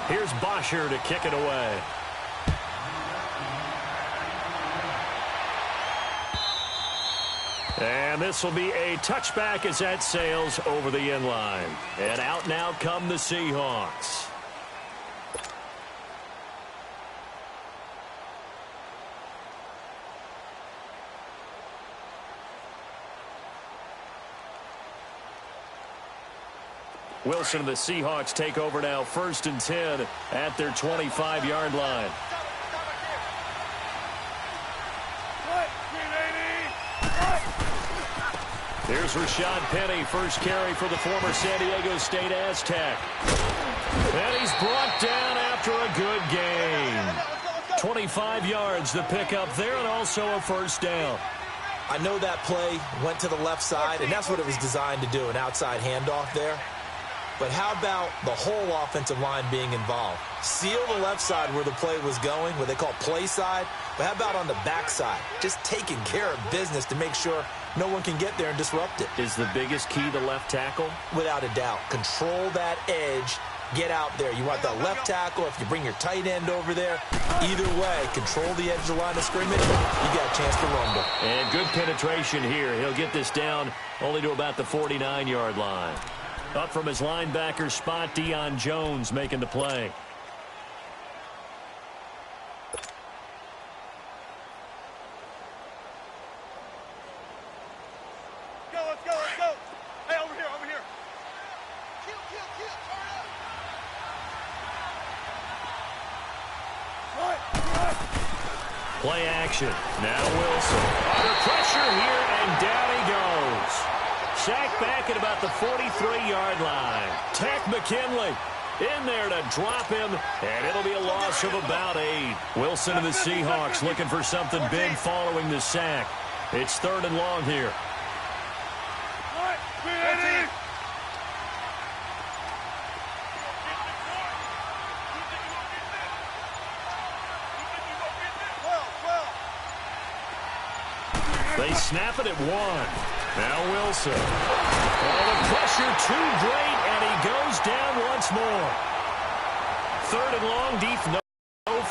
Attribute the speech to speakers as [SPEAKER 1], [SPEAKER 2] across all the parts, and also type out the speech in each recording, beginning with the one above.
[SPEAKER 1] Here's Bosher to kick it away. And this will be a touchback as that sails over the end line. And out now come the Seahawks. Wilson and the Seahawks take over now, 1st and 10 at their 25-yard line. Here's Rashad Penny, first carry for the former San Diego State Aztec. And he's brought down after a good game. 25 yards the pickup there, and also a first down.
[SPEAKER 2] I know that play went to the left side, and that's what it was designed to do, an outside handoff there. But how about the whole offensive line being involved? Seal the left side where the play was going, what they call play side. But how about on the back side? Just taking care of business to make sure no one can get there and disrupt it.
[SPEAKER 1] Is the biggest key the left tackle?
[SPEAKER 2] Without a doubt. Control that edge. Get out there. You want the left tackle. If you bring your tight end over there, either way, control the edge of the line of scrimmage. You got a chance to rumble.
[SPEAKER 1] And good penetration here. He'll get this down only to about the 49-yard line. Up from his linebacker spot, Deion Jones making the play.
[SPEAKER 3] Let's go. Hey, over here. Kill, turn up.
[SPEAKER 1] Play action. Now Wilson. Under pressure here, and down he goes. Sacked back at about the 43-yard line. Tack McKinley in there to drop him, and it'll be a loss of about 8. Wilson and the Seahawks looking for something big following the sack. It's 3rd and long here. They snap it at 1. Now Wilson. Oh, the pressure too great, and he goes down once more. 3rd and long, deep, no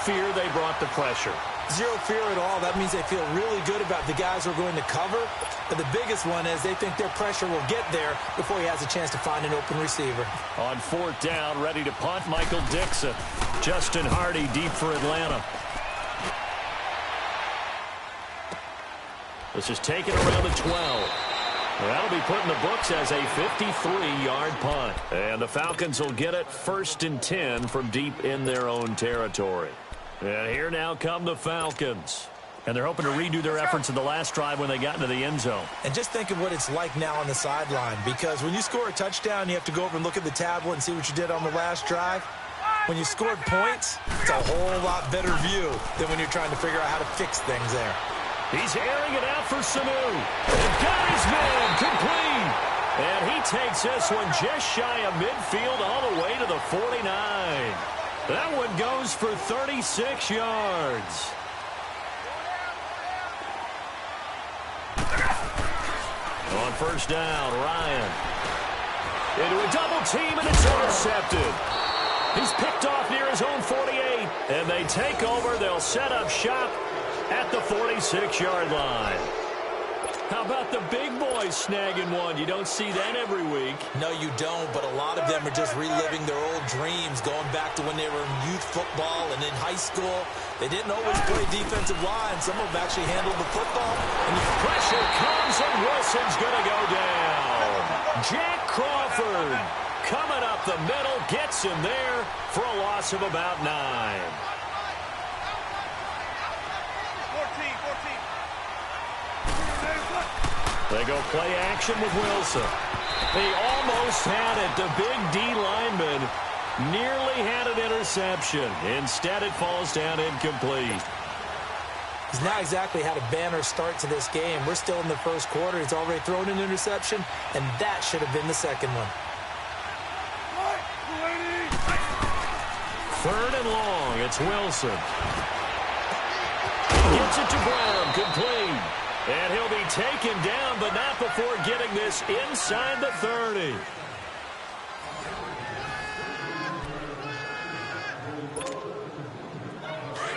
[SPEAKER 1] fear they brought the pressure.
[SPEAKER 2] Zero fear at all. That means they feel really good about the guys who are going to cover. But the biggest one is they think their pressure will get there before he has a chance to find an open receiver.
[SPEAKER 1] On 4th down, ready to punt, Michael Dixon. Justin Hardy deep for Atlanta. This is taken around the 12. That'll be put in the books as a 53-yard punt. And the Falcons will get it 1st and 10 from deep in their own territory. And here now come the Falcons. And they're hoping to redo their efforts in the last drive when they got into the end zone.
[SPEAKER 2] And just think of what it's like now on the sideline. Because when you score a touchdown, you have to go over and look at the tablet and see what you did on the last drive. When you scored points, it's a whole lot better view than when you're trying to figure out how to fix things there.
[SPEAKER 1] He's airing it out for Sanu. And got his man complete. And he takes this one just shy of midfield all the way to the 49. That one goes for 36 yards. On 1st down, Ryan. Into a double team, and it's intercepted. He's picked off near his own 48. And they take over. They'll set up shop at the 46-yard line. How about the big boys snagging one? You don't see that every week.
[SPEAKER 2] No, you don't, but a lot of them are just reliving their old dreams, going back to when they were in youth football and in high school. They didn't always play defensive line. Some of them actually handled the football.
[SPEAKER 1] And the pressure comes, and Wilson's going to go down. Jack Crawford coming up the middle, gets him there for a loss of about 9.
[SPEAKER 3] 14.
[SPEAKER 1] They go play action with Wilson. They almost had it. The big D lineman nearly had an interception. Instead, it falls down incomplete.
[SPEAKER 2] He's not exactly had a banner start to this game. We're still in the 1st quarter. He's already thrown an interception, and that should have been the 2nd one.
[SPEAKER 1] 3rd and long. It's Wilson. He gets it to Brown. Complete. And he'll be taken down, but not before getting this inside the 30.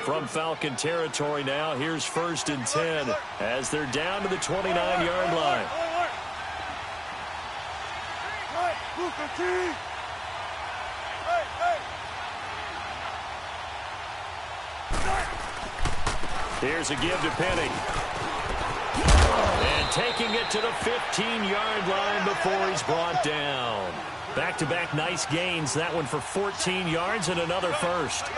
[SPEAKER 1] from Falcon territory now. Here's 1st and 10 as they're down to the 29-yard line. Here's a give to Penny. And taking it to the 15-yard line before he's brought down. Back-to-back nice gains. That one for 14 yards and another first.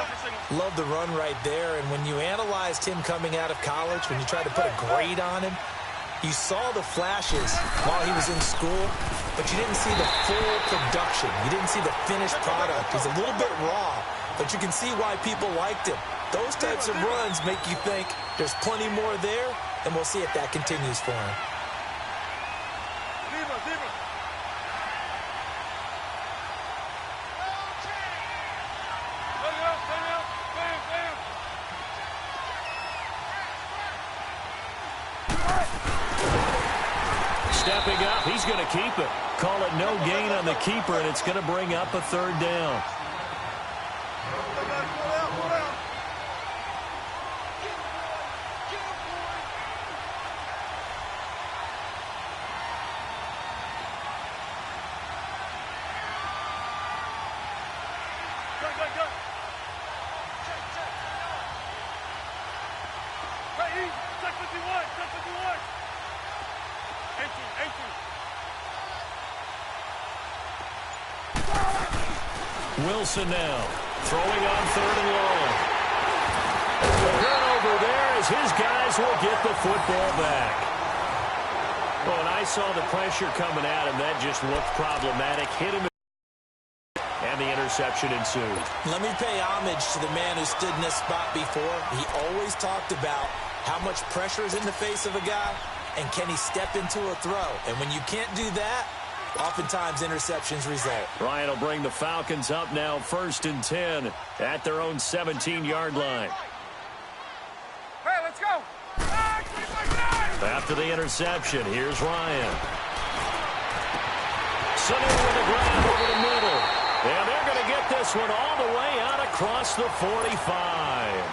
[SPEAKER 2] Love the run right there. And when you analyzed him coming out of college, when you tried to put a grade on him, you saw the flashes while he was in school, but you didn't see the full production. You didn't see the finished product. He's a little bit raw, but you can see why people liked him. Those types of runs make you think there's plenty more there, and we'll see if that continues for him.
[SPEAKER 1] Stepping up, he's going to keep it. Call it no gain on the keeper, and it's going to bring up a 3rd down. Wilson now, throwing on 3rd and long. The turnover there as his guys will get the football back. Well, when I saw the pressure coming at him, that just looked problematic. Hit him, and the interception ensued.
[SPEAKER 2] Let me pay homage to the man who stood in this spot before. He always talked about how much pressure is in the face of a guy, and can he step into a throw. And when you can't do that, oftentimes interceptions result.
[SPEAKER 1] Ryan will bring the Falcons up now 1st and 10 at their own 17-yard line.
[SPEAKER 3] Hey, let's go.
[SPEAKER 1] After the interception, here's Ryan. Sitting with the grab over the middle. And they're going to get this one all the way out across the 45.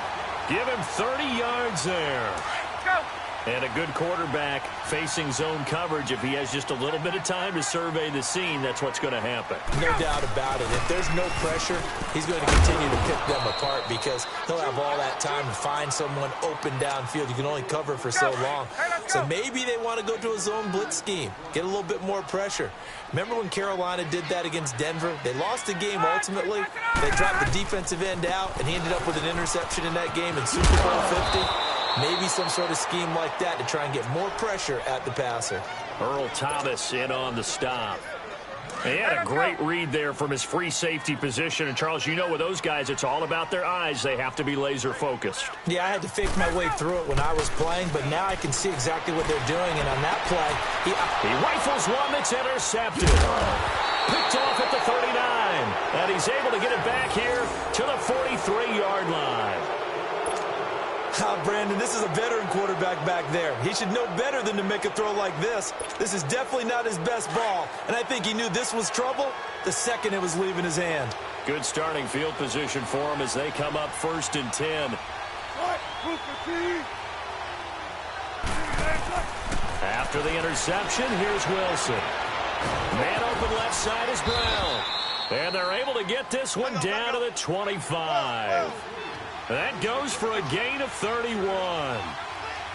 [SPEAKER 1] Give him 30 yards there.
[SPEAKER 3] Let's go.
[SPEAKER 1] And a good quarterback facing zone coverage. If he has just a little bit of time to survey the scene, that's what's going to happen.
[SPEAKER 2] No doubt about it. If there's no pressure, he's going to continue to pick them apart because he'll have all that time to find someone open downfield. You can only cover for so long. So maybe they want to go to a zone blitz scheme, get a little bit more pressure. Remember when Carolina did that against Denver? They lost the game ultimately. They dropped the defensive end out, and he ended up with an interception in that game in Super Bowl 50. Maybe some sort of scheme like that to try and get more pressure at the passer.
[SPEAKER 1] Earl Thomas in on the stop. He had a great read there from his free safety position. And, Charles, you know with those guys, it's all about their eyes. They have to be laser-focused.
[SPEAKER 2] Yeah, I had to fake my way through it when I was playing, but now I can see exactly what they're doing. And on that play,
[SPEAKER 1] he rifles one that's intercepted. Picked off at the 39. And he's able to get it back here to the 43-yard line.
[SPEAKER 2] Brandon, this is a veteran quarterback back there. He should know better than to make a throw like this. This is definitely not his best ball, and I think he knew this was trouble the second it was leaving his hand.
[SPEAKER 1] Good starting field position for him as they come up 1st and 10. After the interception, here's Wilson. Man open left side is Brown. And they're able to get this one down to the 25. That goes for a gain of 31.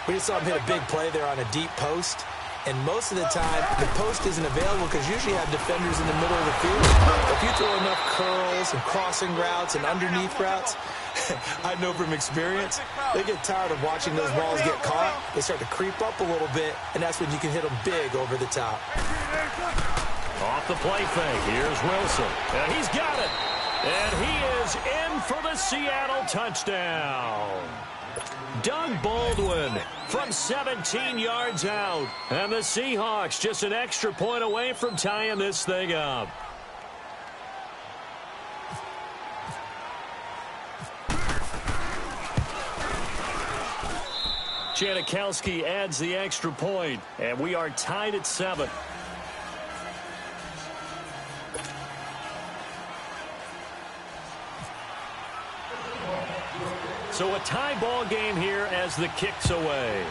[SPEAKER 2] We just saw him hit a big play there on a deep post. And most of the time, the post isn't available because you usually have defenders in the middle of the field. If you throw enough curls and crossing routes and underneath routes, I know from experience, they get tired of watching those balls get caught. They start to creep up a little bit, and that's when you can hit them big over the top.
[SPEAKER 1] Off the play fake, here's Wilson. And he's got it. And he is in for the Seattle touchdown. Doug Baldwin from 17 yards out. And the Seahawks just an extra point away from tying this thing up. Janikowski adds the extra point, and we are tied at 7. So a tie ball game here as the kick's away.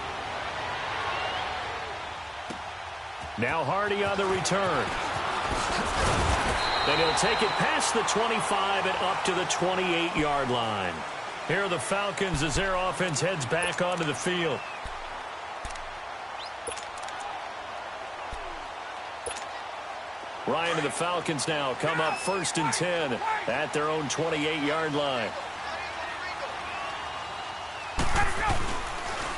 [SPEAKER 1] Now Hardy on the return. And he'll take it past the 25 and up to the 28-yard line. Here are the Falcons as their offense heads back onto the field. Ryan and the Falcons now come up 1st and 10 at their own 28-yard line.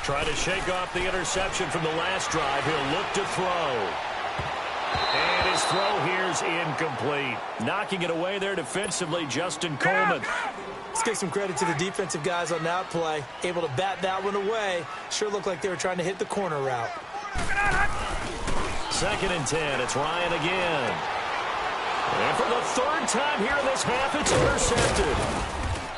[SPEAKER 1] Trying to shake off the interception from the last drive. He'll look to throw. And his throw here's incomplete. Knocking it away there defensively, Justin Coleman.
[SPEAKER 2] Let's give some credit to the defensive guys on that play. Able to bat that one away. Sure looked like they were trying to hit the corner route.
[SPEAKER 1] 2nd and 10. It's Ryan again. And for the 3rd time here in this half, it's intercepted.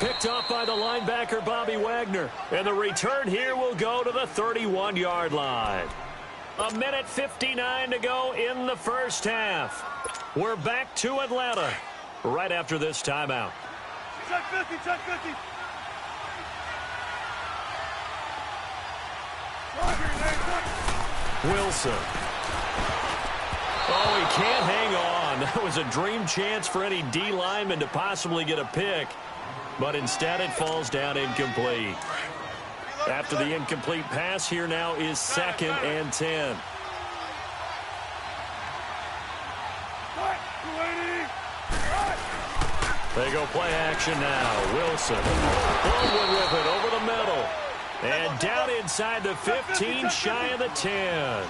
[SPEAKER 1] Picked off by the linebacker, Bobby Wagner. And the return here will go to the 31-yard line. 1:59 to go in the first half. We're back to Atlanta right after this timeout.
[SPEAKER 3] Check 50, check 50.
[SPEAKER 1] Wilson. Oh, he can't hang on. That was a dream chance for any D lineman to possibly get a pick. But instead it falls down incomplete. After the incomplete pass, here now is 2nd and 10. They go play action now. Wilson. Baldwin with it over the middle. And down inside the 15, shy of the 10.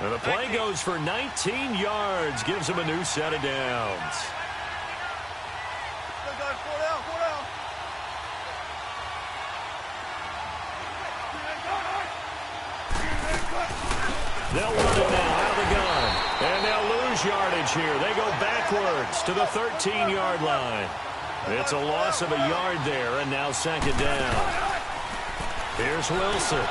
[SPEAKER 1] And the play goes for 19 yards. Gives him a new set of downs. They'll run it now out of the gun. And they'll lose yardage here. They go backwards to the 13-yard line. It's a loss of a yard there, and now 2nd down. Here's Wilson.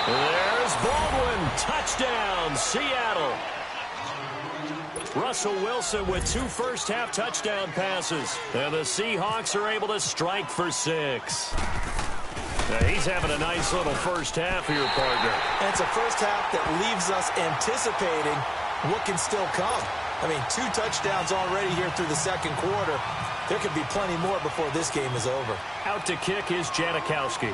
[SPEAKER 1] There's Baldwin. Touchdown, Seattle. Russell Wilson with 2 first-half touchdown passes. And the Seahawks are able to strike for 6. Now he's having a nice little first half here, partner.
[SPEAKER 2] And it's a first half that leaves us anticipating what can still come. I mean, 2 touchdowns already here through the 2nd quarter. There could be plenty more before this game is over.
[SPEAKER 1] Out to kick is Janikowski.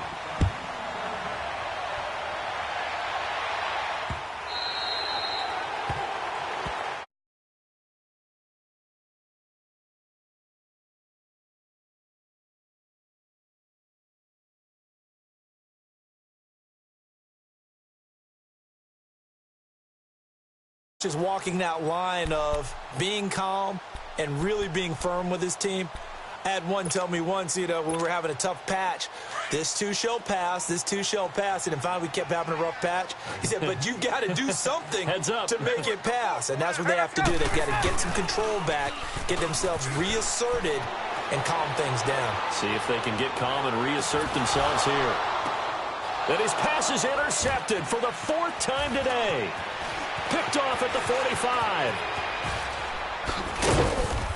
[SPEAKER 2] Just walking that line of being calm and really being firm with his team. I had one tell me once, when we were having a tough patch, this too shall pass, this too shall pass, and finally we kept having a rough patch. He said, but you got to do something to make it pass, and that's what they have to do. They've got to get some control back, get themselves reasserted, and calm things down.
[SPEAKER 1] See if they can get calm and reassert themselves here. And his pass is intercepted for the 4th time today. Picked off at the 45.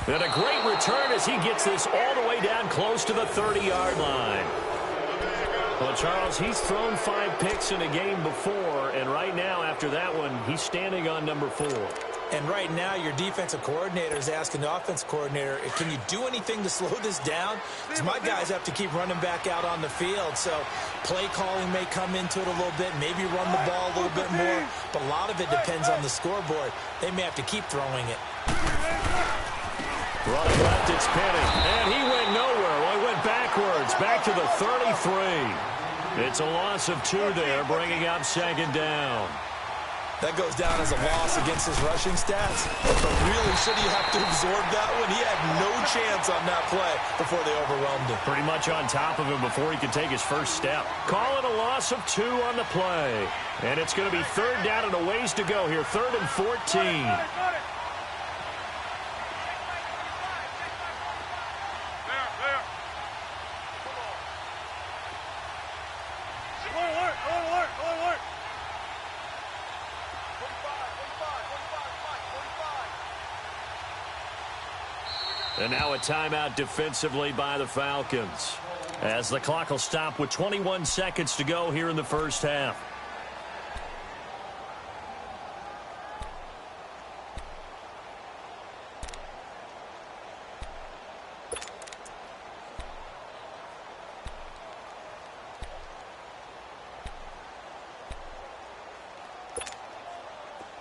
[SPEAKER 1] And a great return as he gets this all the way down close to the 30-yard line. Well, Charles, he's thrown 5 picks in a game before, and right now, after that one, he's standing on number 4.
[SPEAKER 2] And right now, your defensive coordinator is asking the offensive coordinator, can you do anything to slow this down? Because my guys have to keep running back out on the field. So play calling may come into it a little bit, maybe run the ball a little bit more. But a lot of it depends on the scoreboard. They may have to keep throwing it.
[SPEAKER 1] Running left, it's Penny. And he went nowhere. Well, he went backwards, back to the 33. It's a loss of 2 there, bringing up 2nd down.
[SPEAKER 2] That goes down as a loss against his rushing stats. But really, should he have to absorb that one? He had no chance on that play before they overwhelmed him.
[SPEAKER 1] Pretty much on top of him before he could take his first step. Call it a loss of 2 on the play. And it's going to be 3rd down and a ways to go here. 3rd and 14. And now a timeout defensively by the Falcons. as the clock will stop with 21 seconds to go here in the first half.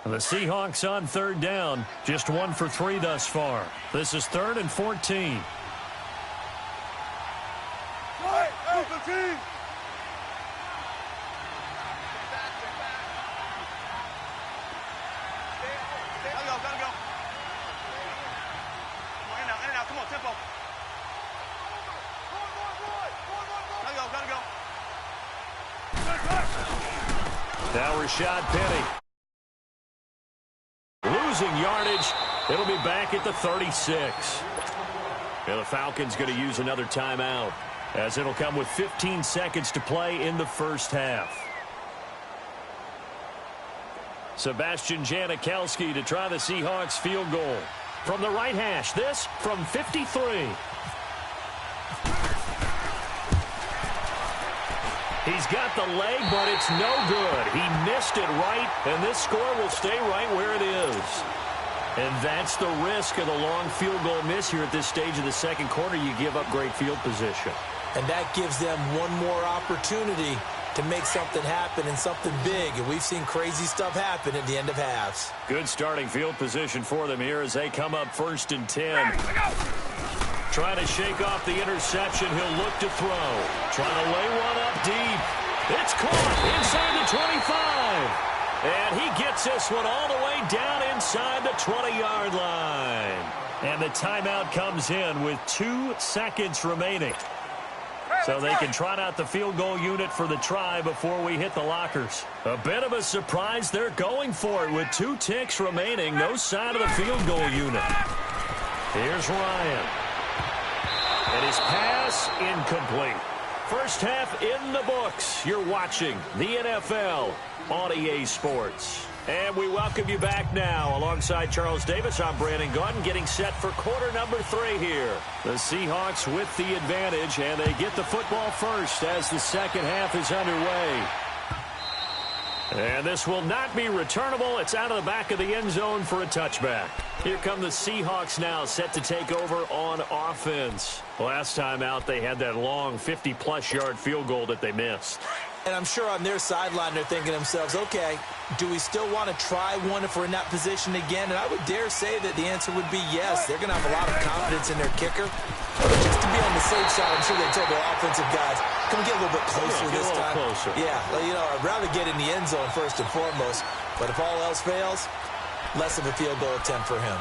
[SPEAKER 1] The Seahawks on third down, just 1 for 3 thus far. This is 3rd and 14. Now Rashad Penny. Losing yardage. It'll be back at the 36. And the Falcons going to use another timeout, as it'll come with 15 seconds to play in the first half. Sebastian Janikowski to try the Seahawks field goal. From the right hash, this from 53. He's got the leg, but it's no good. He missed it right, and this score will stay right where it is. And that's the risk of the long field goal miss here at this stage of the second quarter. You give up great field position.
[SPEAKER 2] And that gives them one more opportunity to make something happen and something big. And we've seen crazy stuff happen at the end of halves.
[SPEAKER 1] Good starting field position for them here as they come up 1st and 10. Trying to shake off the interception. He'll look to throw. Trying to lay one up deep. It's caught inside the 25. And he gets this one all the way down inside the 20-yard line. And the timeout comes in with 2 seconds remaining. So they can trot out the field goal unit for the try before we hit the lockers. A bit of a surprise. They're going for it with 2 ticks remaining. No sign of the field goal unit. Here's Ryan. And his pass incomplete. First half in the books. You're watching the NFL on EA Sports. And we welcome you back now. Alongside Charles Davis, I'm Brandon Gaudin, getting set for quarter number 3 here. The Seahawks with the advantage, and they get the football first as the second half is underway. And this will not be returnable. It's out of the back of the end zone for a touchback. Here come the Seahawks now, set to take over on offense. Last time out, they had that long 50-plus yard field goal that they missed.
[SPEAKER 2] And I'm sure on their sideline they're thinking to themselves, okay, do we still want to try one if we're in that position again? And I would dare say that the answer would be yes. They're going to have a lot of confidence in their kicker. But just to be on the safe side, I'm sure they told their offensive guys, can we get a little bit closer this time?
[SPEAKER 1] Closer.
[SPEAKER 2] Yeah, well, you know, I'd rather get in the end zone first and foremost. But if all else fails, less of a field goal attempt for him.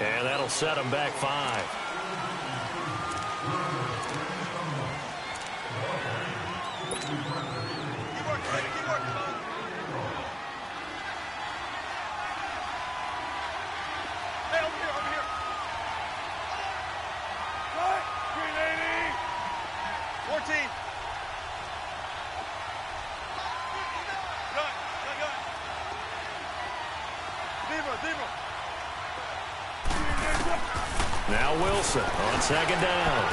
[SPEAKER 1] And that'll set them back 5.
[SPEAKER 3] Hey, over here. Right, 380. 14. Good. Deeper.
[SPEAKER 1] Now Wilson on second down.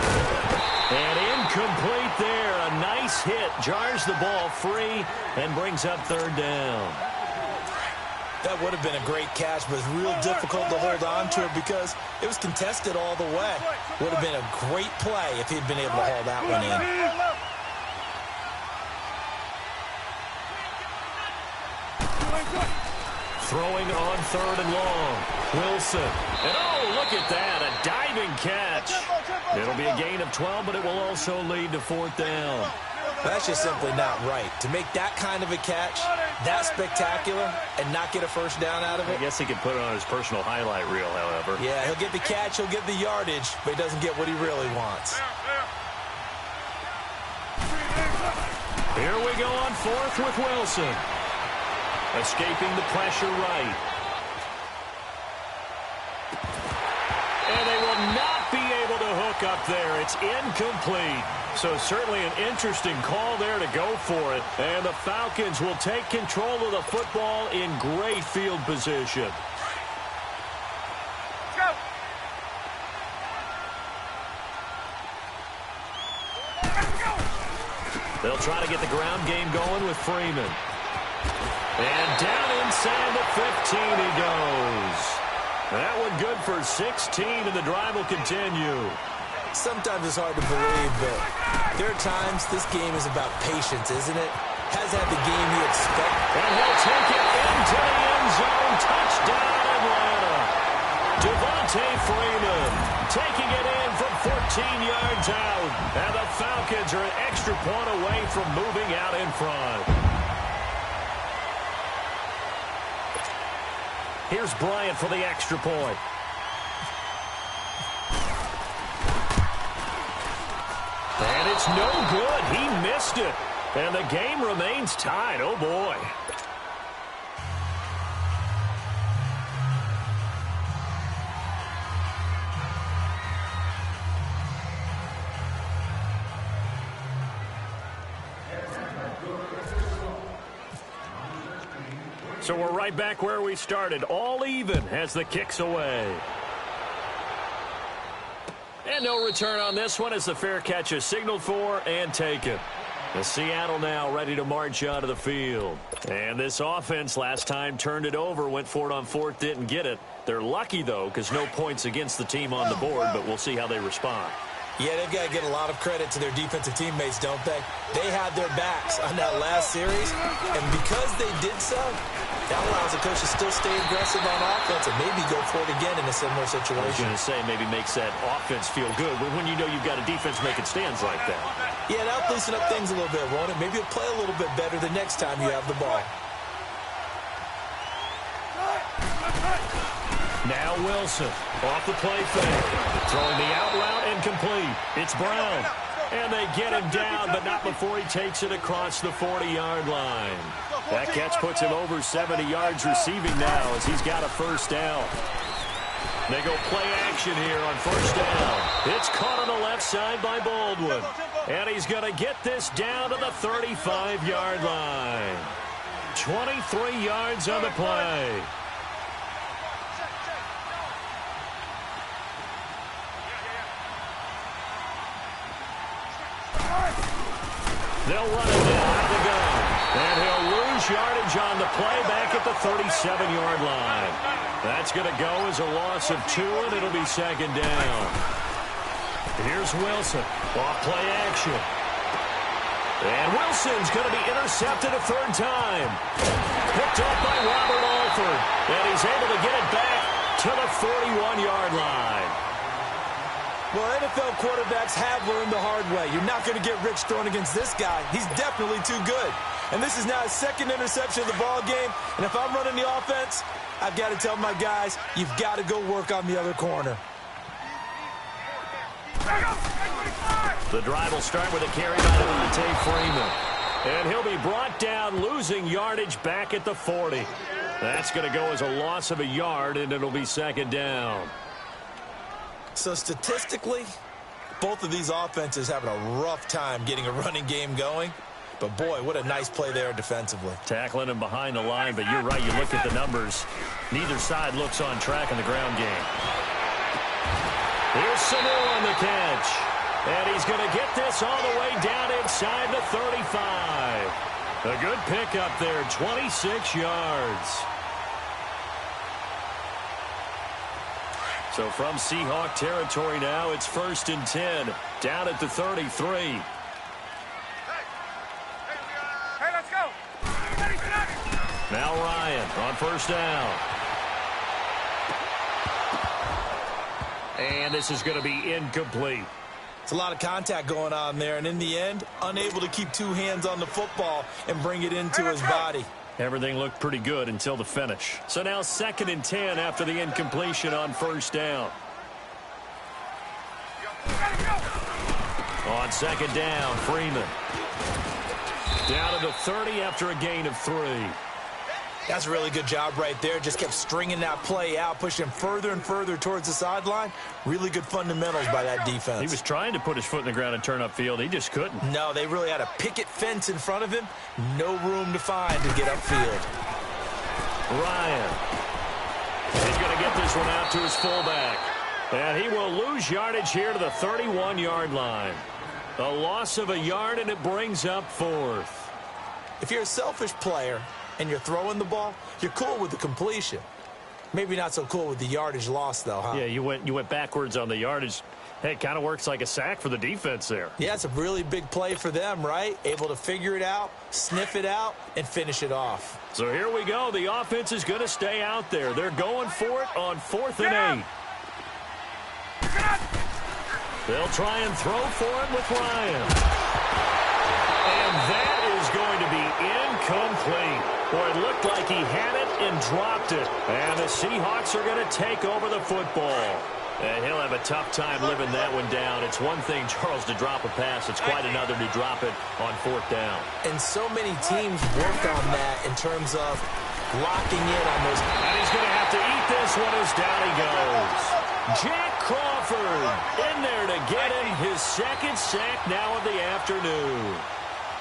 [SPEAKER 1] And incomplete there. A nice hit. Jars the ball free and brings up third down.
[SPEAKER 2] That would have been a great catch, but it's real difficult to hold on to it because it was contested all the way. Would have been a great play if he'd been able to haul that one in.
[SPEAKER 1] Throwing on third and long. Wilson. And oh, look at that. A diving catch. It'll be a gain of 12, but it will also lead to fourth down.
[SPEAKER 2] That's just simply not right. To make that kind of a catch, that spectacular and not get a first down out of it?
[SPEAKER 1] I guess he could put it on his personal highlight reel, however.
[SPEAKER 2] Yeah, he'll get the catch, he'll get the yardage, but he doesn't get what he really wants.
[SPEAKER 1] Here we go on fourth with Wilson. Escaping the pressure right. And they will not be able to hook up there. It's incomplete. So certainly an interesting call there to go for it. And the Falcons will take control of the football in great field position.
[SPEAKER 3] Go.
[SPEAKER 1] They'll try to get the ground game going with Freeman. And down inside the 15 he goes. That one good for 16, and the drive will continue.
[SPEAKER 2] Sometimes it's hard to believe, but there are times this game is about patience, isn't it? Has had the game you expect.
[SPEAKER 1] And he'll take it into the end zone. Touchdown, Atlanta. Devontae Freeman taking it in from 14 yards out. And the Falcons are an extra point away from moving out in front. Here's Bryant for the extra point. And it's no good. He missed it. And the game remains tied. Oh, boy. So we're right back where we started. All even as the kick's away. And no return on this one as the fair catch is signaled for and taken. The Seattle now ready to march out of the field. And this offense last time turned it over, went for it on fourth, didn't get it. They're lucky, though, because no points against the team on the board, but we'll see how they respond.
[SPEAKER 2] Yeah, they've got to get a lot of credit to their defensive teammates, don't they? They had their backs on that last series, and because they did so, that allows the coach to still stay aggressive on offense and maybe go for it again in a similar situation.
[SPEAKER 1] I was going to say, maybe makes that offense feel good when you know you've got a defense making stands like that.
[SPEAKER 2] Yeah, that'll loosen up things a little bit, won't it? Maybe you'll play a little bit better the next time you have the ball.
[SPEAKER 1] Now Wilson off the play fake. Throwing the out route incomplete. It's Brown. And they get him down, but not before he takes it across the 40-yard line. That catch puts him over 70 yards receiving now as he's got a first down. They go play action here on first down. It's caught on the left side by Baldwin. And he's going to get this down to the 35-yard line. 23 yards on the play. They'll run it down out of the gun. And he'll lose yardage on the play back at the 37-yard line. That's going to go as a loss of 2, and it'll be second down. Here's Wilson. Off play action. And Wilson's going to be intercepted a third time. Picked up by Robert Alford. And he's able to get it back to the 41-yard line.
[SPEAKER 2] Well, NFL quarterbacks have learned the hard way. You're not going to get rich throwing against this guy. He's definitely too good. And this is now his second interception of the ball game. And if I'm running the offense, I've got to tell my guys, you've got to go work on the other corner.
[SPEAKER 1] The drive will start with a carry by Devontae Freeman. And he'll be brought down, losing yardage back at the 40. That's going to go as a loss of a yard, and it'll be second down.
[SPEAKER 2] So statistically, both of these offenses having a rough time getting a running game going. But, boy, what a nice play there defensively.
[SPEAKER 1] Tackling him behind the line, but you're right. You look at the numbers. Neither side looks on track in the ground game. Here's Sanu on the catch. And he's going to get this all the way down inside the 35. A good pickup there, 26 yards. So from Seahawk territory now, it's 1st and 10, down at the 33.
[SPEAKER 3] Hey, let's go.
[SPEAKER 1] Now Ryan on first down. And this is going to be incomplete.
[SPEAKER 2] It's a lot of contact going on there, and in the end, unable to keep two hands on the football and bring it into his body.
[SPEAKER 1] Everything looked pretty good until the finish. So now 2nd and 10 after the incompletion on 1st down. On 2nd down, Freeman. Down to the 30 after a gain of 3.
[SPEAKER 2] That's a really good job right there. Just kept stringing that play out, pushing further and further towards the sideline. Really good fundamentals by that defense.
[SPEAKER 1] He was trying to put his foot in the ground and turn upfield. He just couldn't.
[SPEAKER 2] No, they really had a picket fence in front of him. No room to find to get upfield.
[SPEAKER 1] Ryan. He's going to get this one out to his fullback. And he will lose yardage here to the 31-yard line. A loss of a yard, and it brings up 4th.
[SPEAKER 2] If you're a selfish player and you're throwing the ball, you're cool with the completion. Maybe not so cool with the yardage loss, though, huh?
[SPEAKER 1] Yeah, you went backwards on the yardage. Hey, it kind of works like a sack for the defense there.
[SPEAKER 2] Yeah, it's a really big play for them, right? Able to figure it out, sniff it out, and finish it off.
[SPEAKER 1] So here we go. The offense is going to stay out there. They're going for it on 4th and 8. They'll try and throw for it with Ryan. And that is going to be incomplete. Boy, it looked like he had it and dropped it. And the Seahawks are going to take over the football. And he'll have a tough time living that one down. It's one thing, Charles, to drop a pass. It's quite another to drop it on 4th down.
[SPEAKER 2] And so many teams work on that in terms of locking in on those.
[SPEAKER 1] And he's going to have to eat this one as down he goes. Jack Crawford in there to get him his 2nd sack now of the afternoon.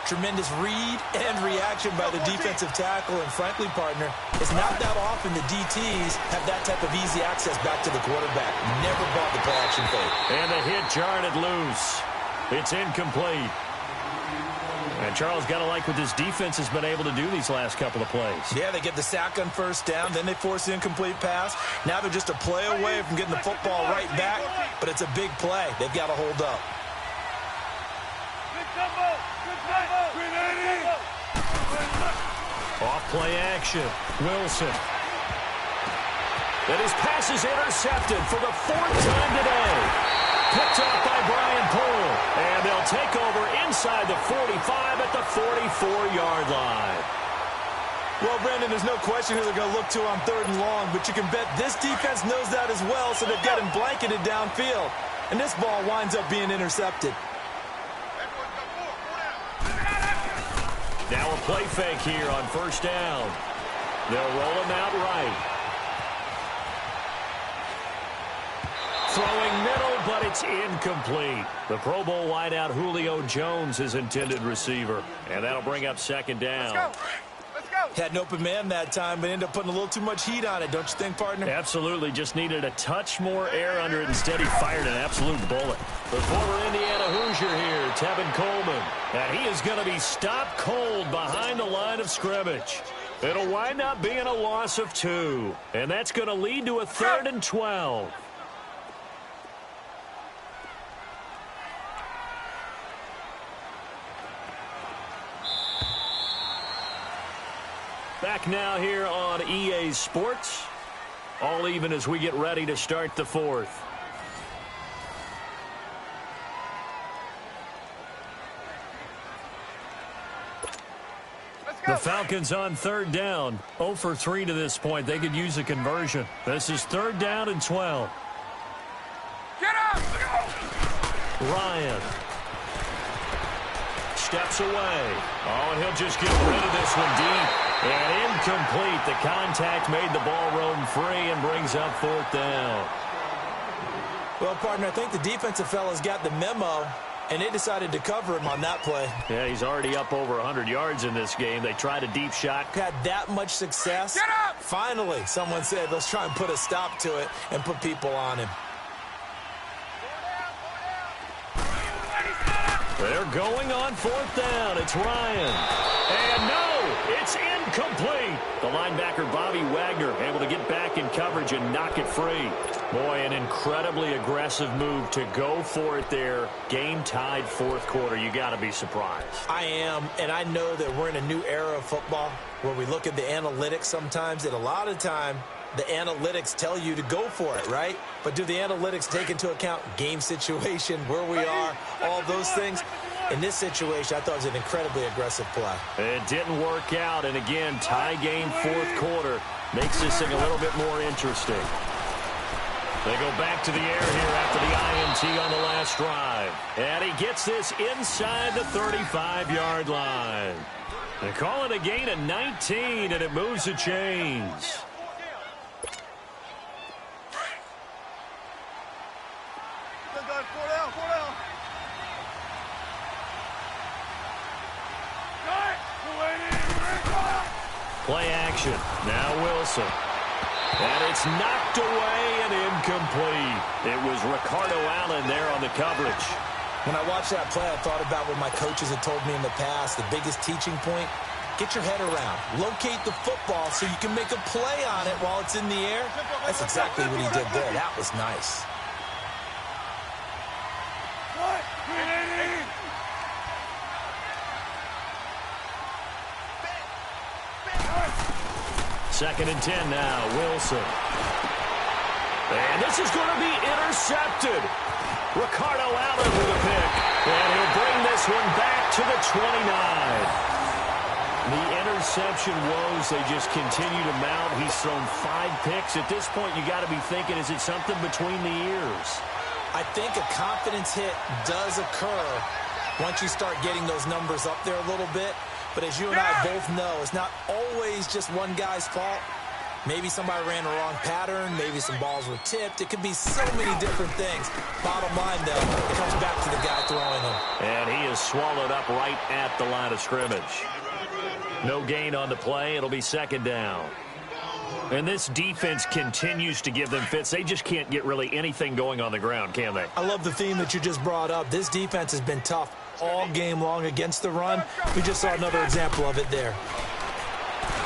[SPEAKER 2] Tremendous read and reaction by the defensive tackle. And frankly, partner, it's not that often the DTs have that type of easy access back to the quarterback. Never bought the play-action fake.
[SPEAKER 1] And the hit jarred it loose. It's incomplete. And Charles got to like what this defense has been able to do these last couple of plays.
[SPEAKER 2] Yeah, they get the sack on 1st down, then they force the incomplete pass. Now they're just a play away from getting the football right back, but it's a big play. They've got to hold up.
[SPEAKER 1] Off play action. Wilson. And his pass is intercepted for the 4th time today. Picked off by Brian Poole. And they'll take over inside the 45 at the 44-yard line.
[SPEAKER 2] Well, Brandon, there's no question who they're going to look to on 3rd and long, but you can bet this defense knows that as well, so they've got him blanketed downfield. And this ball winds up being intercepted.
[SPEAKER 1] Now a play fake here on 1st down. They'll roll him out right. Throwing middle, but it's incomplete. The Pro Bowl wideout Julio Jones, his intended receiver. And that'll bring up 2nd down.
[SPEAKER 3] Let's go. Let's go.
[SPEAKER 2] Had an open man that time, but ended up putting a little too much heat on it, don't you think, partner?
[SPEAKER 1] Absolutely. Just needed a touch more air under it. Instead, he fired an absolute bullet. The former Indiana Hoosier here, Tevin Coleman. And he is going to be stopped cold behind the line of scrimmage. It'll wind up being a loss of 2. And that's going to lead to a 3rd and 12. Back now here on EA Sports. All even as we get ready to start the 4th. The Falcons on 3rd down. 0 for 3 to this point. They could use a conversion. This is 3rd down and 12.
[SPEAKER 3] Get up!
[SPEAKER 1] Ryan. Steps away. Oh, and he'll just get rid of this one deep. And incomplete. The contact made the ball roam free and brings up 4th down.
[SPEAKER 2] Well, partner, I think the defensive fellas got the memo, and they decided to cover him on that play.
[SPEAKER 1] Yeah, he's already up over 100 yards in this game. They tried a deep shot.
[SPEAKER 2] Had that much success.
[SPEAKER 3] Get up!
[SPEAKER 2] Finally, someone said, let's try and put a stop to it and put people on him.
[SPEAKER 1] They're going on 4th down. It's Ryan. And no, it's incomplete. The linebacker, Bobby Wagner, able to get back in coverage and knock it free. Boy, an incredibly aggressive move to go for it there. Game tied 4th quarter. You got to be surprised.
[SPEAKER 2] I am, and I know that we're in a new era of football where we look at the analytics sometimes, and a lot of time the analytics tell you to go for it, right? But do the analytics take into account game situation, where we are, all those things? In this situation, I thought it was an incredibly aggressive play.
[SPEAKER 1] It didn't work out, and again, tie game fourth quarter makes this thing a little bit more interesting. They go back to the air here after the INT on the last drive. And he gets this inside the 35-yard line. They call it a gain of 19, and it moves the chains. Play action. Now Wilson. And it's knocked away and incomplete. It was Ricardo Allen there on the coverage.
[SPEAKER 2] When I watched that play, I thought about what my coaches had told me in the past. The biggest teaching point, get your head around. Locate the football so you can make a play on it while it's in the air. That's exactly what he did there. That was nice.
[SPEAKER 1] Second and 10 now, Wilson. And this is going to be intercepted. Ricardo Allen with a pick. And he'll bring this one back to the 29. The interception woes, they just continue to mount. He's thrown 5 picks. At this point, you got to be thinking, is it something between the ears?
[SPEAKER 2] I think a confidence hit does occur once you start getting those numbers up there a little bit. But as you and I both know, it's not always just one guy's fault. Maybe somebody ran the wrong pattern. Maybe some balls were tipped. It could be so many different things. Bottom line, though, it comes back to the guy throwing them.
[SPEAKER 1] And he is swallowed up right at the line of scrimmage. No gain on the play. It'll be second down. And this defense continues to give them fits. They just can't get really anything going on the ground, can they?
[SPEAKER 2] I love the theme that you just brought up. This defense has been tough all game long against the run. We just saw another example of it there.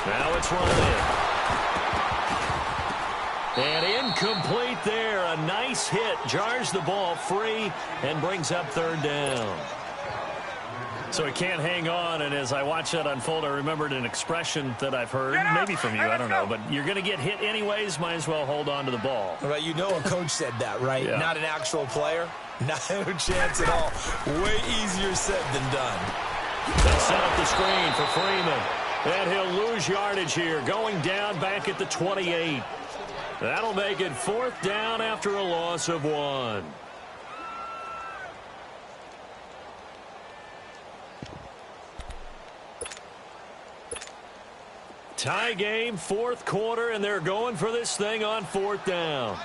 [SPEAKER 1] Now it's run in. And incomplete there. A nice hit. Jars the ball free and brings up third down. So he can't hang on, and as I watch that unfold, I remembered an expression that I've heard, maybe from you, I don't know, but you're going to get hit anyways, might as well hold on to the ball.
[SPEAKER 2] Right, you know a coach said that, right?
[SPEAKER 1] Yeah.
[SPEAKER 2] Not an actual player. No chance at all. Way easier said than done.
[SPEAKER 1] They set up the screen for Freeman, and he'll lose yardage here, going down back at the 28. That'll make it fourth down after a loss of 1. Tie game, fourth quarter, and they're going for this thing on fourth down.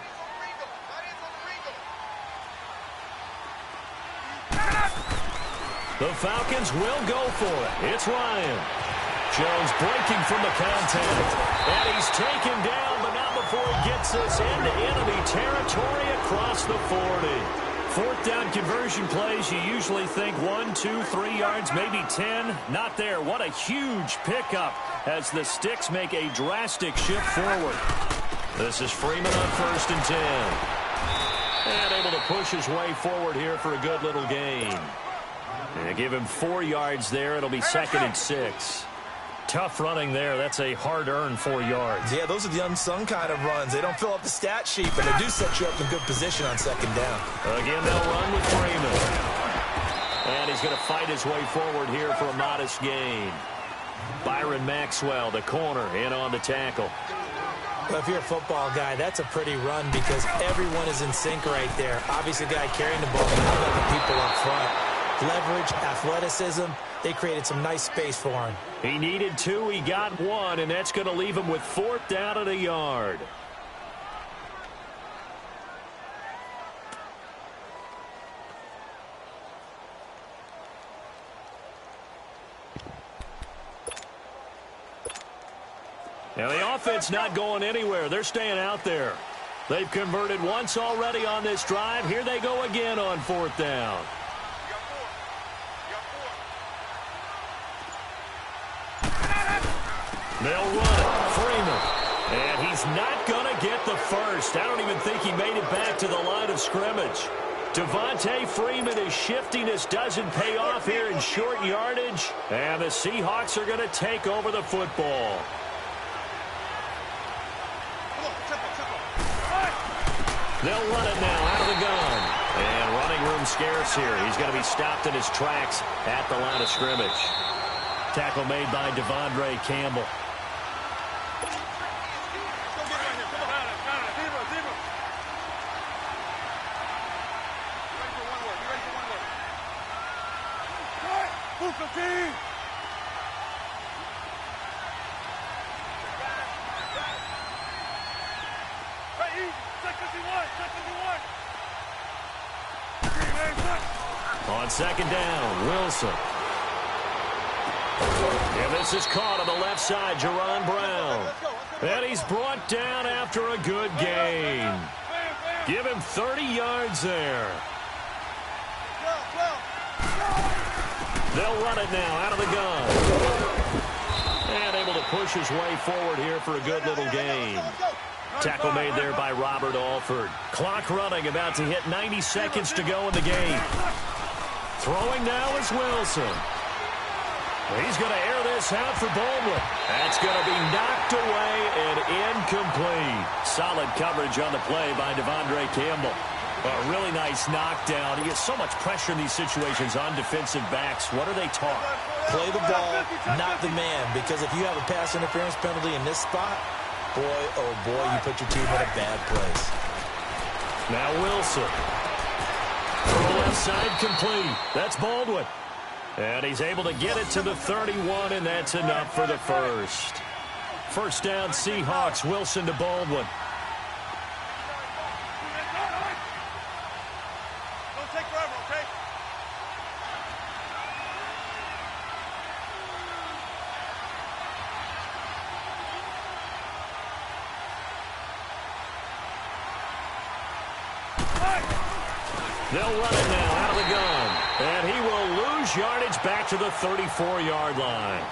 [SPEAKER 1] The Falcons will go for it. It's Ryan. Jones breaking from the contact. And he's taken down, but not before he gets this into enemy territory across the 40. Fourth down conversion plays, you usually think 1, 2, 3 yards, maybe 10. Not there. What a huge pickup as the Sticks make a drastic shift forward. This is Freeman on first and 10. And able to push his way forward here for a good little gain. And give him 4 yards there. It'll be second and 6. Tough running there. That's a hard-earned 4 yards.
[SPEAKER 2] Yeah, those are the unsung kind of runs. They don't fill up the stat sheet, but they do set you up in good position on second down.
[SPEAKER 1] Again, they'll run with Freeman. And he's going to fight his way forward here for a modest gain. Byron Maxwell, the corner, in on the tackle.
[SPEAKER 2] Well, if you're a football guy, that's a pretty run because everyone is in sync right there. Obviously, the guy carrying the ball, but how about the people up front? Leverage, athleticism, they created some nice space for him.
[SPEAKER 1] He needed 2, he got 1, and that's going to leave him with fourth down at a yard. Now the offense not going anywhere. They're staying out there. They've converted once already on this drive. Here they go again on fourth down. They'll run it. Freeman. And he's not going to get the first. I don't even think he made it back to the line of scrimmage. Devontae Freeman, his shiftiness doesn't pay off here in short yardage. And the Seahawks are going to take over the football. They'll run it now out of the gun. And running room scarce here. He's going to be stopped in his tracks at the line of scrimmage. Tackle made by Devondre Campbell. On second down, Wilson. And this is caught on the left side, Jerron Brown. And he's brought down after a good gain. Give him 30 yards there. They'll run it now out of the gun. And able to push his way forward here for a good little gain. Tackle made there by Robert Alford. Clock running, about to hit 90 seconds to go in the game. Throwing now is Wilson. He's going to air this out for Baldwin. That's going to be knocked away and incomplete. Solid coverage on the play by Devondre Campbell. A really nice knockdown. He gets so much pressure in these situations on defensive backs. What are they taught?
[SPEAKER 2] Play the ball, not the man. Because if you have a pass interference penalty in this spot, boy, oh boy, you put your team in a bad place.
[SPEAKER 1] Now Wilson. From the left side, complete. That's Baldwin. And he's able to get it to the 31, and that's enough for the first. First down, Seahawks. Wilson to Baldwin.
[SPEAKER 3] Don't take forever, okay?
[SPEAKER 1] They'll run it now out of the gun. And he will lose yardage back to the 34-yard line.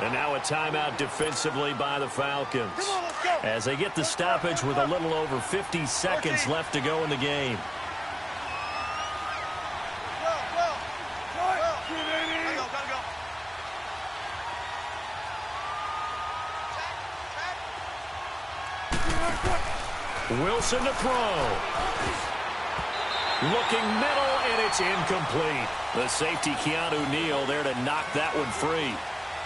[SPEAKER 1] And now a timeout defensively by the Falcons. As they get the stoppage with a little over 50 seconds left to go in the game. Wilson to throw. Looking middle, and it's incomplete. The safety, Keanu Neal, there to knock that one free.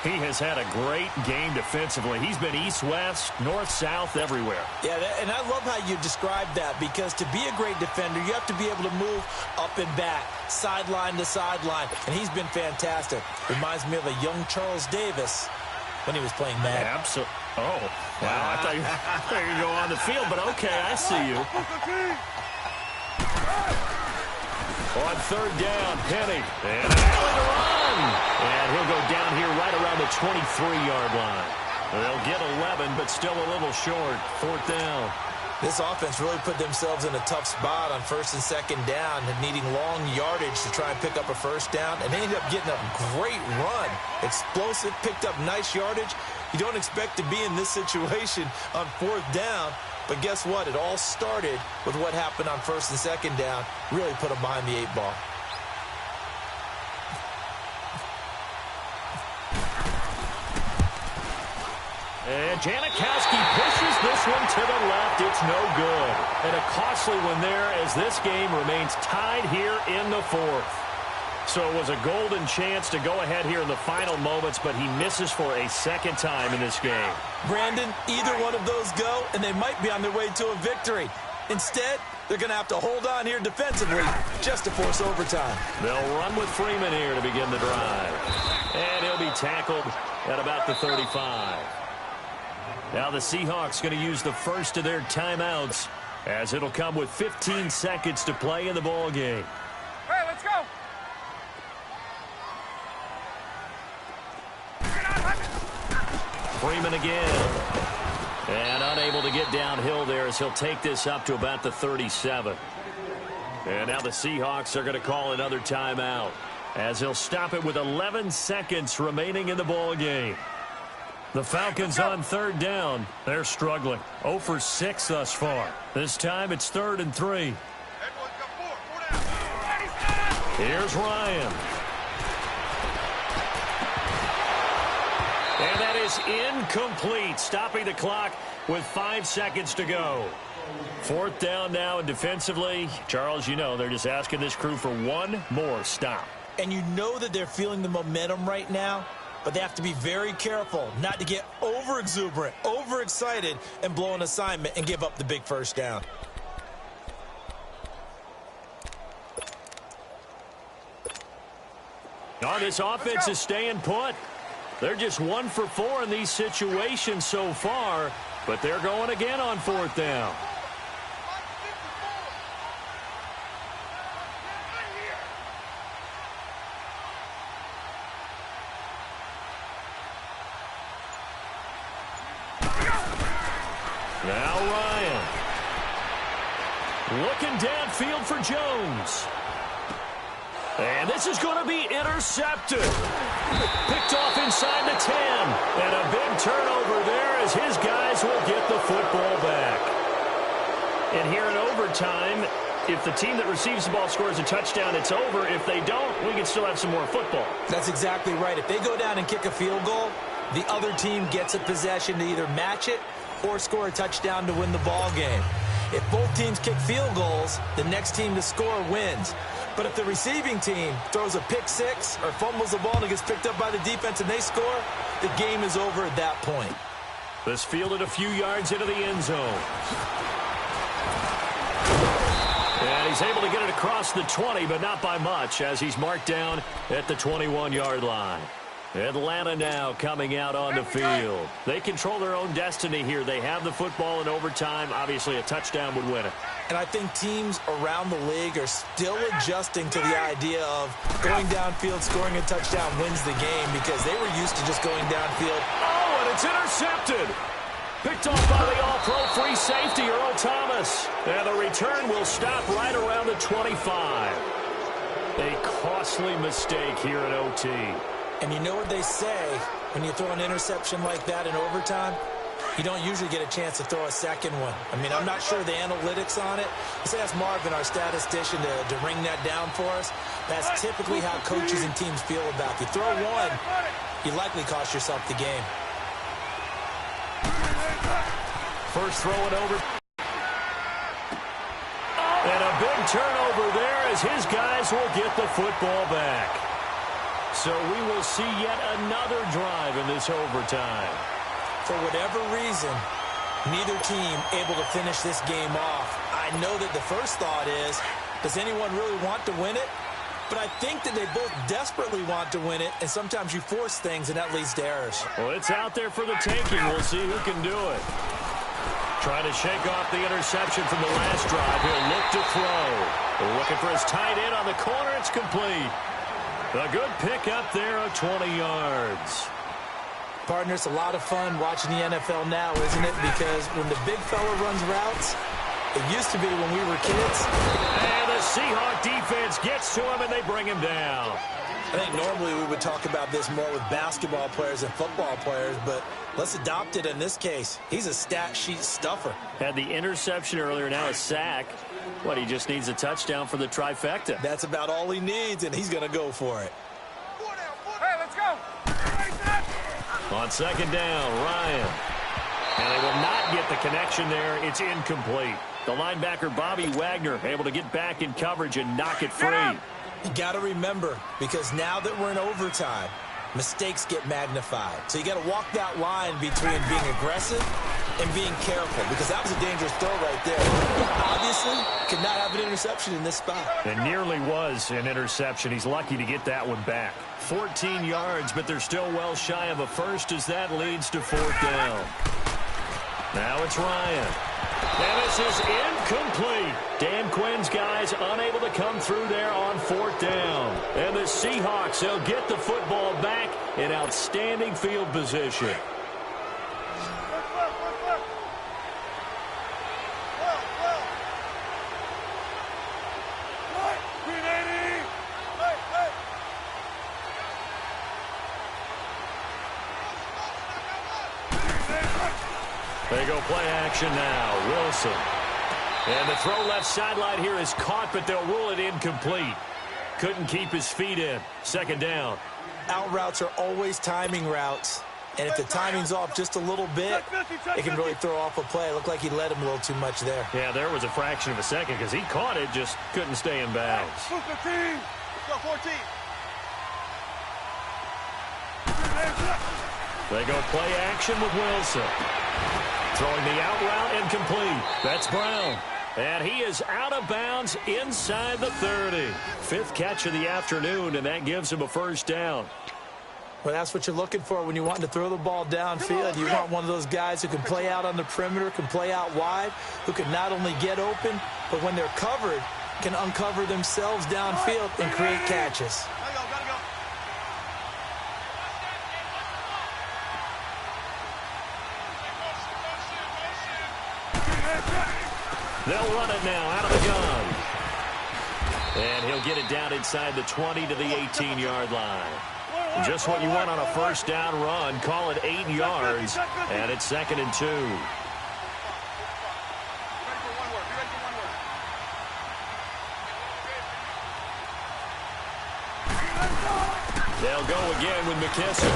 [SPEAKER 1] He has had a great game defensively. He's been east-west, north-south, everywhere.
[SPEAKER 2] Yeah, and I love how you described that, because to be a great defender, you have to be able to move up and back, sideline to sideline, and he's been fantastic. Reminds me of a young Charles Davis when he was playing Madden.
[SPEAKER 1] Absolutely. Oh, wow. I thought you were going to go on the field, but okay, I see you. On third down, Penny. And an alley to run. And he'll go down here right around the 23-yard line. They'll get 11, but still a little short. Fourth down.
[SPEAKER 2] This offense really put themselves in a tough spot on first and second down, needing long yardage to try and pick up a first down, and they ended up getting a great run. Explosive, picked up nice yardage. You don't expect to be in this situation on fourth down, but guess what? It all started with what happened on first and second down. Really put them behind the 8 ball.
[SPEAKER 1] And Janikowski pushes this one to the left. It's no good. And a costly one there as this game remains tied here in the fourth. So it was a golden chance to go ahead here in the final moments, but he misses for a second time in this game.
[SPEAKER 2] Brandon, either one of those go, and they might be on their way to a victory. Instead, they're going to have to hold on here defensively just to force overtime.
[SPEAKER 1] They'll run with Freeman here to begin the drive. And he'll be tackled at about the 35. Now the Seahawks going to use the first of their timeouts, as it'll come with 15 seconds to play in the ball game.
[SPEAKER 3] Hey, let's go.
[SPEAKER 1] Freeman again. And unable to get downhill there as he'll take this up to about the 37. And now the Seahawks are going to call another timeout, as he'll stop it with 11 seconds remaining in the ball game. The Falcons on third down. They're struggling. 0 for 6 thus far. This time it's 3rd and 3. Here's Ryan. And that is incomplete, stopping the clock with 5 seconds to go. Fourth down now, and defensively, Charles, you know, they're just asking this crew for one more stop.
[SPEAKER 2] And you know that they're feeling the momentum right now, but they have to be very careful not to get over-exuberant, over-excited, and blow an assignment and give up the big first down.
[SPEAKER 1] Oh, this offense is staying put. They're just 1 for 4 in these situations so far, but they're going again on fourth down. Now Ryan. Looking downfield for Jones. And this is going to be intercepted. Picked off inside the 10. And a big turnover there as his guys will get the football back. And here in overtime, if the team that receives the ball scores a touchdown, it's over. If they don't, we can still have some more football.
[SPEAKER 2] That's exactly right. If they go down and kick a field goal, the other team gets a possession to either match it or score a touchdown to win the ball game. If both teams kick field goals, the next team to score wins. But if the receiving team throws a pick six or fumbles the ball and it gets picked up by the defense and they score, the game is over at that point.
[SPEAKER 1] This fielded a few yards into the end zone. And he's able to get it across the 20, but not by much, as he's marked down at the 21-yard line. Atlanta now coming out on the field. They control their own destiny here. They have the football in overtime. Obviously, a touchdown would win it.
[SPEAKER 2] And I think teams around the league are still adjusting to the idea of going downfield, scoring a touchdown wins the game, because they were used to just going downfield.
[SPEAKER 1] Oh, and it's intercepted. Picked off by the all-pro free safety, Earl Thomas. And the return will stop right around the 25. A costly mistake here at OT.
[SPEAKER 2] And you know what they say, when you throw an interception like that in overtime, you don't usually get a chance to throw a second one. I mean, I'm not sure the analytics on it. Let's ask Marvin, our statistician, to ring that down for us. That's typically how coaches and teams feel about it. You throw one, you likely cost yourself the game.
[SPEAKER 1] First throw it over. And a big turnover there as his guys will get the football back. So we will see yet another drive in this overtime.
[SPEAKER 2] For whatever reason, neither team able to finish this game off. I know that the first thought is, does anyone really want to win it? But I think that they both desperately want to win it, and sometimes you force things, and that leads to errors.
[SPEAKER 1] Well, it's out there for the taking. We'll see who can do it. Trying to shake off the interception from the last drive. He'll look to throw. They're looking for his tight end on the corner. It's complete. A good pickup there of 20 yards.
[SPEAKER 2] Partner, it's a lot of fun watching the NFL now, isn't it? Because when the big fella runs routes, it used to be when we were kids.
[SPEAKER 1] And the Seahawk defense gets to him, and they bring him down.
[SPEAKER 2] I think normally we would talk about this more with basketball players and football players, but let's adopt it in this case. He's a stat sheet stuffer.
[SPEAKER 1] Had the interception earlier, now a sack. What, he just needs a touchdown for the trifecta.
[SPEAKER 2] That's about all he needs, and he's going to go for it.
[SPEAKER 3] Hey, let's go.
[SPEAKER 1] On second down, Ryan. And they will not get the connection there. It's incomplete. The linebacker, Bobby Wagner, able to get back in coverage and knock it free.
[SPEAKER 2] You got to remember, because now that we're in overtime, mistakes get magnified. So you got to walk that line between being aggressive and being careful, because that was a dangerous throw right there. Obviously, could not have an interception in this spot.
[SPEAKER 1] It nearly was an interception. He's lucky to get that one back. 14 yards, but they're still well shy of a first as that leads to fourth down. Now it's Ryan. And this is incomplete. Dan Quinn's guys unable to come through there on fourth down. And the Seahawks, they'll get the football back in outstanding field position. They go play action now. Wilson. And the throw left sideline here is caught, but they'll rule it incomplete. Couldn't keep his feet in. Second down.
[SPEAKER 2] Out routes are always timing routes. And if the timing's off just a little bit, it can really throw off a play. It looked like he led him a little too much there.
[SPEAKER 1] Yeah, there was a fraction of a second because he caught it, just couldn't stay in bounds.
[SPEAKER 3] Let's go, 14.
[SPEAKER 1] They go play action with Wilson. Throwing the out route incomplete. That's Brown. And he is out of bounds inside the 30. Fifth catch of the afternoon, and that gives him a first down.
[SPEAKER 2] Well, that's what you're looking for when you want to throw the ball downfield. You want one of those guys who can play out on the perimeter, can play out wide, who can not only get open, but when they're covered, can uncover themselves downfield and create catches.
[SPEAKER 3] Gotta go.
[SPEAKER 1] They'll run it now out of the gun. And he'll get it down inside the 20 to the 18-yard line. Just what you want on a first down run. Call it 8 yards, and it's 2nd and 2. They'll go again with McKesson,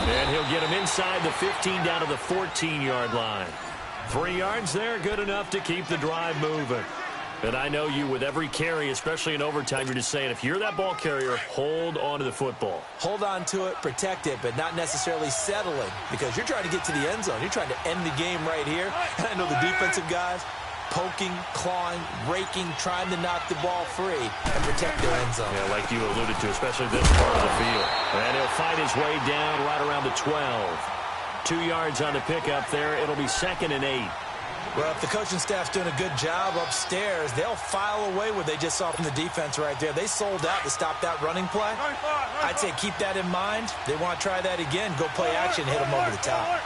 [SPEAKER 1] and he'll get him inside the 15 down to the 14-yard line. 3 yards there, good enough to keep the drive moving. And I know you, with every carry, especially in overtime, you're just saying, if you're that ball carrier, hold on to the football.
[SPEAKER 2] Hold on to it, protect it, but not necessarily settling, because you're trying to get to the end zone. You're trying to end the game right here. And I know the defensive guys poking, clawing, raking, trying to knock the ball free and protect their end zone.
[SPEAKER 1] Yeah, like you alluded to, especially this part of the field. And he'll fight his way down right around the 12. 2 yards on the pickup there. It'll be 2nd and 8.
[SPEAKER 2] Well, if the coaching staff's doing a good job upstairs, they'll file away what they just saw from the defense right there. They sold out to stop that running play. I'd say keep that in mind. They want to try that again. Go play action, hit them over the top.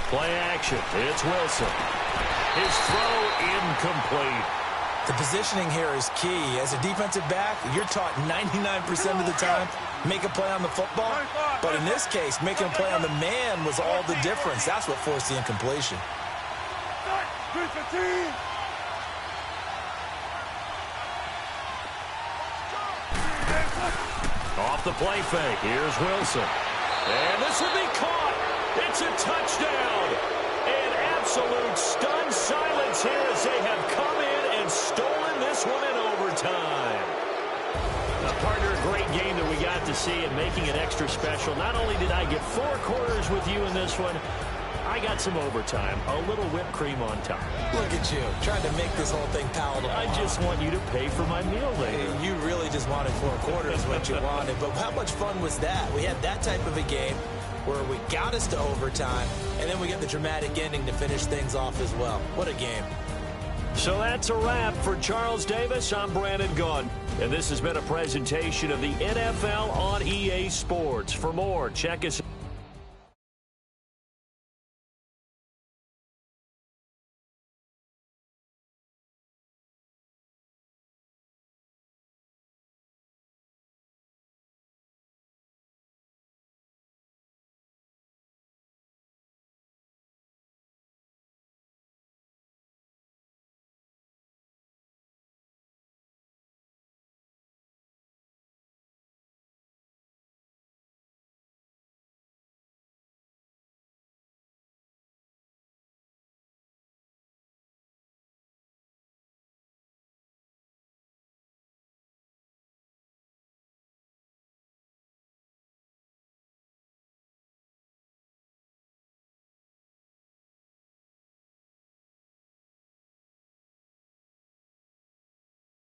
[SPEAKER 1] Play action. It's Wilson. His throw incomplete.
[SPEAKER 2] The positioning here is key. As a defensive back, you're taught 99% of the time, make a play on the football. But in this case, making a play on the man was all the difference. That's what forced the incompletion.
[SPEAKER 1] Off the play fake. Here's Wilson. And this will be caught. It's a touchdown. An absolute stunned silence here as they have come in and stolen this one in overtime. Partner, a great game that we got to see and making it extra special. Not only did I get 4 quarters with you in this one, I got some overtime, a little whipped cream on top.
[SPEAKER 2] Look at you, trying to make this whole thing palatable.
[SPEAKER 1] I just want you to pay for my meal later.
[SPEAKER 2] You really just wanted 4 quarters what you wanted, but how much fun was that? We had that type of a game where we got us to overtime, and then we get the dramatic ending to finish things off as well. What a game.
[SPEAKER 1] So that's a wrap for Charles Davis. I'm Brandon Gunn, and this has been a presentation of the NFL on EA Sports. For more, check us